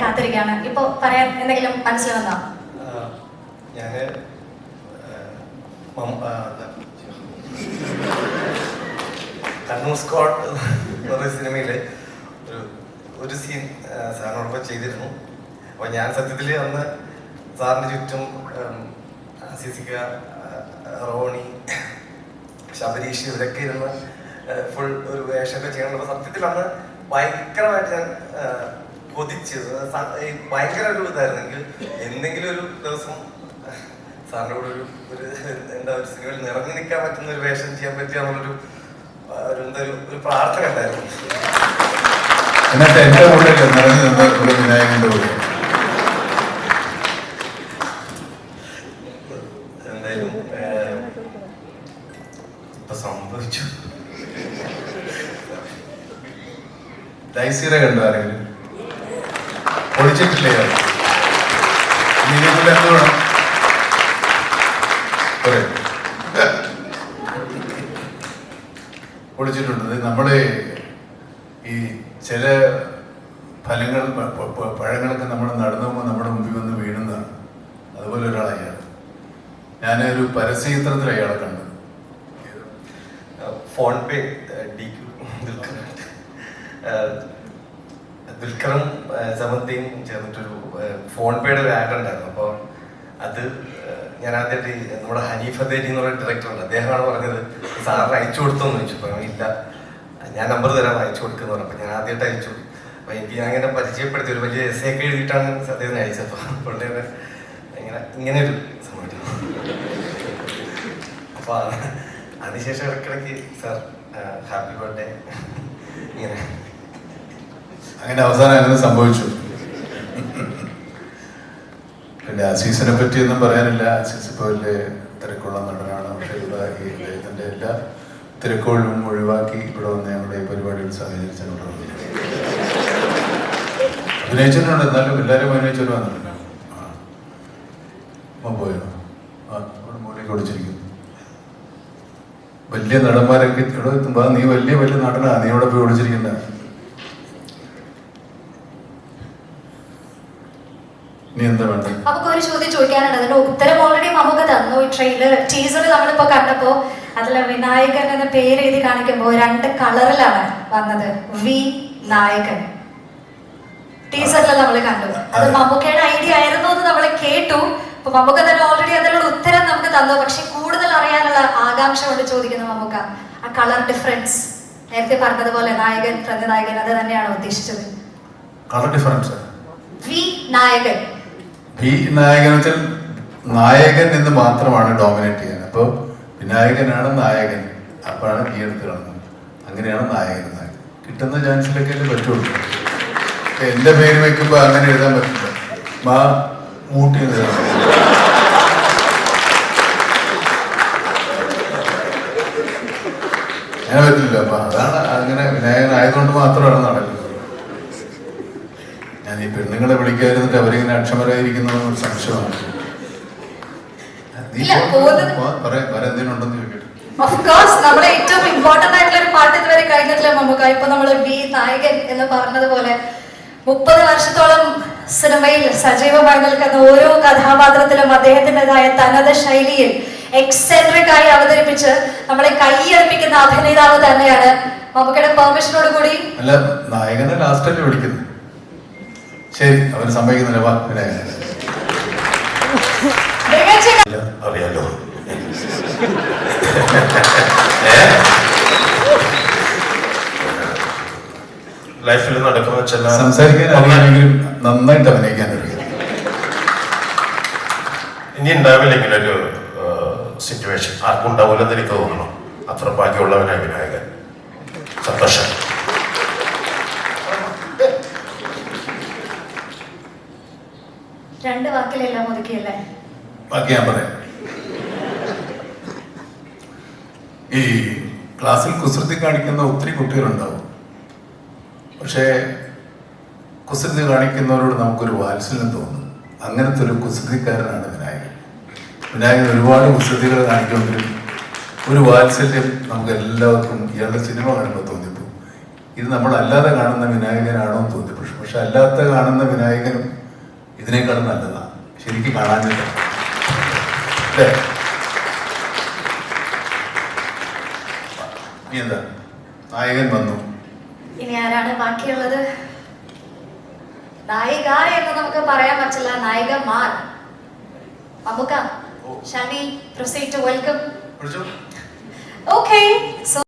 കാത്തിരിക്കുകയാണ്. ഇപ്പൊ പറയാൻ എന്തെങ്കിലും മനസ്സിൽ വന്നോ? ഞാന് കണ്ണൂർ സ്ക്വാഡ് എന്ന് പറയുന്ന സിനിമയില് ഒരു സീൻ സാറിനോടൊപ്പം ചെയ്തിരുന്നു. അപ്പൊ ഞാൻ സത്യത്തിൽ അന്ന് സാറിന് ചുറ്റും സിസിക, റോണി, ശബരീഷ് ഇവരൊക്കെ ഇരുന്ന് ഫുൾ ഒരു വേഷമൊക്കെ ചെയ്യണം. സത്യത്തിൽ അന്ന് ഭയങ്കരമായിട്ട് ഞാൻ കൊതിച്ചത് ഭയങ്കര ഒരു ഇതായിരുന്നു. എനിക്ക് എന്തെങ്കിലും ഒരു ദിവസം സാറിൻ്റെ കൂടെ ഒരു എന്താ ഒരു സിനിമയിൽ നിറഞ്ഞു നിൽക്കാൻ പറ്റുന്ന ഒരു വേഷം ചെയ്യാൻ പറ്റിയ നമ്മളൊരു ഒരു പ്രാർത്ഥന ഉണ്ടായിരുന്നു. എന്നിട്ട് എന്റെ കൂടെ നിറഞ്ഞു നിന്ന ഒരു വിനായകന്റെ കൂടെ എന്തായാലും ഇപ്പൊ സംഭവിച്ചു. ഡൈസീറെ കണ്ടു ആരെങ്കിലും? പൊളിച്ചിട്ടില്ലേ? എന്ത് വേണം? പൊളിച്ചിട്ടുണ്ട്. നമ്മള് ഈ ചില ഫലങ്ങൾ പഴങ്ങളൊക്കെ നമ്മൾ നടന്നു പോകുമ്പോൾ നമ്മുടെ മുമ്പിൽ വന്ന് വീഴുന്നതാണ്. അതുപോലെ ഒരാളെ ഞാനൊരു പരസ്യചിത്രത്തിൽ അയാളെ കണ്ടു. ഫോൺ പേ ദുൽഖറും സമന്തയും ചേർന്നിട്ടൊരു ഫോൺ പേയുടെ ഒരു ആഡ് ഉണ്ടായിരുന്നു. അപ്പോൾ അത് ഞാൻ ആദ്യമായിട്ട് നമ്മുടെ ഹനീഫ് അദേരി എന്ന് പറയുന്ന ഡയറക്ടറുണ്ട്, അദ്ദേഹമാണ് പറഞ്ഞത് സാറിന് അയച്ചു കൊടുത്തോന്ന് ചോദിച്ചു. അപ്പം ഇല്ല, ഞാൻ നമ്പർ തരാം അയച്ചു കൊടുക്കുന്നു പറഞ്ഞു. അപ്പം ഞാൻ ആദ്യമായിട്ട് അയച്ചു. അപ്പം എനിക്ക് ഞാൻ അങ്ങനെ പരിചയപ്പെടുത്തി ഒരു വലിയ എസ് ഒക്കെ എഴുതിയിട്ടാണ് അദ്ദേഹത്തിന് അയച്ചത്. അപ്പം പുള്ളിയുടെ ഇങ്ങനെ ഒരു സംഭവം. അപ്പോൾ അതിനുശേഷം ഇടയ്ക്കിടയ്ക്ക് സാർ ഹാപ്പി ബർത്ത്ഡേ ഇങ്ങനെ അങ്ങനെ അവസാനം അങ്ങനെ സംഭവിച്ചു. പിന്നെ അസീസിനെ പറ്റിയൊന്നും പറയാനില്ല. അസീസ് ഇപ്പോൾ വലിയ തിരക്കുള്ള നടനാണ്. പക്ഷെ ഇവിടെ ഈ അദ്ദേഹത്തിൻ്റെ എല്ലാ തിരക്കുകളും ഒഴിവാക്കി ഇവിടെ വന്ന് ഞങ്ങളുടെ ഈ പരിപാടിയിൽ സഹകരിച്ചാണ് ഇവിടെ വന്നത്. അഭിനയിച്ചിട്ടുണ്ട്, എന്നാലും എല്ലാവരും അഭിനയിച്ചവരും വന്നിട്ടുണ്ട്. പോയോ? ഇവിടെ മൂലയ്ക്ക് ഓടിച്ചിരിക്കുന്നു. വലിയ നടന്മാരൊക്കെ ഇവിടെ എത്തുമ്പോ നീ വലിയ നടനാ, നീ ഇവിടെ പോയി ഓടിച്ചിരിക്കണ്ട. നീ എന്താ വേണ്ടത്? നമുക്ക് ഒരു ചോദ്യം ചോദിക്കാനുണ്ട്. അതിന്റെ ഉത്തരം ഓൾറെഡി നമുക്ക് തന്നു. ഈ ട്രെയിലർ ടീസറിൽ നമ്മളിപ്പോ കണ്ടപ്പോ അതിലെ വിനായകൻ എന്ന പേര് എഴുതി കാണിക്കുമ്പോ 2 കളറിലാണ് വന്നത്. വി നായകൻ ടീസറിൽ നമ്മൾ കണ്ടു. അത് മമ്മൂക്കയുടെ ഐഡിയ ആയിരുന്നു എന്ന് നമ്മൾ കേട്ടു. അപ്പൊ മമ്മൂക്ക തന്നെ ഓൾറെഡി അതിനുള്ള ഉത്തരം നമുക്ക് തന്നു. പക്ഷെ കൂടുതൽ അറിയാനുള്ള ആകാംക്ഷ കൊണ്ട് ചോദിക്കുന്നു മമ്മൂക്ക, ആ കളർ ഡിഫറൻസ് നേരത്തെ പറഞ്ഞതുപോലെ നായകൻ പ്രതിനായകൻ അത് തന്നെയാണോ ഉദ്ദേശിച്ചത്? കളർ ഡിഫറൻസ് വി നായകൻ വെച്ചാൽ നായകൻ എന്ന് മാത്രമാണ് ഡോമിനേറ്റ് ചെയ്യാൻ. അപ്പൊ വിനായകനാണ് നായകൻ, അപ്പോഴാണ് ഈ എടുത്ത് കാണുന്നത്. അങ്ങനെയാണ് നായകൻ കിട്ടുന്ന ചാൻസിലൊക്കെ പറ്റുള്ളൂ. എന്റെ പേര് വെക്കുമ്പോ അങ്ങനെ എഴുതാൻ പറ്റില്ല. മൂട്ടി അങ്ങനെ പറ്റില്ല. അപ്പൊ അതാണ് അങ്ങനെ വിനായകൻ ആയതുകൊണ്ട് മാത്രമാണ് നടക്കുന്നത്. ഞാൻ ഈ പെണ്ണുങ്ങളെ വിളിക്കാതിരുന്നിട്ട് അവരിങ്ങനെ അക്ഷമരായിരിക്കുന്ന ഒരു സംശയമാണ്. എന്തിനുണ്ടെന്ന് ചോദിക്കട്ടെ. നമ്മുടെ ഏറ്റവും ഇമ്പോർട്ടന്റ് ആയിട്ടുള്ള ഒരു പാട്ട് ഇതുവരെ കഴിഞ്ഞിട്ടില്ല മമ്മൂക്ക. ഇപ്പൊ നമ്മള് വി നായകൻ എന്ന് പറഞ്ഞതുപോലെ 30 വർഷത്തോളം സിനിമയിൽ സജീവമായി നിൽക്കുന്ന ഓരോ കഥാപാത്രത്തിലും അദ്ദേഹത്തിൻ്റെതായ തനത് ശൈലിയിൽ എക്സെൻട്രിക് ആയി അവതരിപ്പിച്ച് നമ്മളെ കൈയർപ്പിക്കുന്ന അഭിനേതാവ് തന്നെയാണ്. മമ്മൂക്കയുടെ പെർമിഷനോട് കൂടി അല്ല, നായകനെ ലാസ്റ്റല്ലേ വിളിക്കുന്നത്. ശരി, അവന് സമ്മതിക്കുന്നില്ല. അറിയാലോ ലൈഫിൽ നടക്കുന്ന ചില സംസാരിക്കാൻ അറിയാമെങ്കിലും നന്നായിട്ട് അഭിനയിക്കാൻ അറിയാം. ഇനി ഉണ്ടാവില്ല ഇങ്ങനൊരു സിറ്റുവേഷൻ, ആർക്കും ഉണ്ടാവില്ലെന്ന് എനിക്ക് തോന്നണം. അത്ര ഭാഗ്യമുള്ളവനായ വിനായകൻ. സന്തോഷം. രണ്ട് വാക്കിലെല്ലാം ഒതുക്കിയല്ലേ? ബാക്കി ഞാൻ പറയാം. ഈ ക്ലാസ്സിൽ കുസൃതി കാണിക്കുന്ന ഒത്തിരി കുട്ടികളുണ്ടാവും. പക്ഷേ കുസൃതി കാണിക്കുന്നവരോട് നമുക്കൊരു വാത്സല്യം തോന്നും. അങ്ങനത്തെ ഒരു കുസൃതിക്കാരനാണ് വിനായകൻ. വിനായകൻ ഒരുപാട് കുസൃതികൾ കാണിക്കുമെങ്കിലും ഒരു വാത്സല്യം നമുക്ക് എല്ലാവർക്കും ഇയാളുടെ സിനിമ കാണുമ്പോൾ തോന്നിപ്പോ ഇത് നമ്മളല്ലാതെ കാണുന്ന വിനായകനാണോ എന്ന് തോന്നിപ്പോ. പക്ഷെ അല്ലാത്ത കാണുന്ന വിനായകനും ഇതിനേക്കാളും നല്ലതാണ് ശരിക്കും കാണാനില്ല അല്ലേ? ഇനി എന്താ നായകൻ വന്നു, ഇനി ആരാണ് ബാക്കിയുള്ളത്? നായിക എന്ന് നമുക്ക് പറയാൻ പറ്റില്ല, നായികമാർ. Mammukka, shall we proceed to welcome? വിളിച്ചോ. Okay, so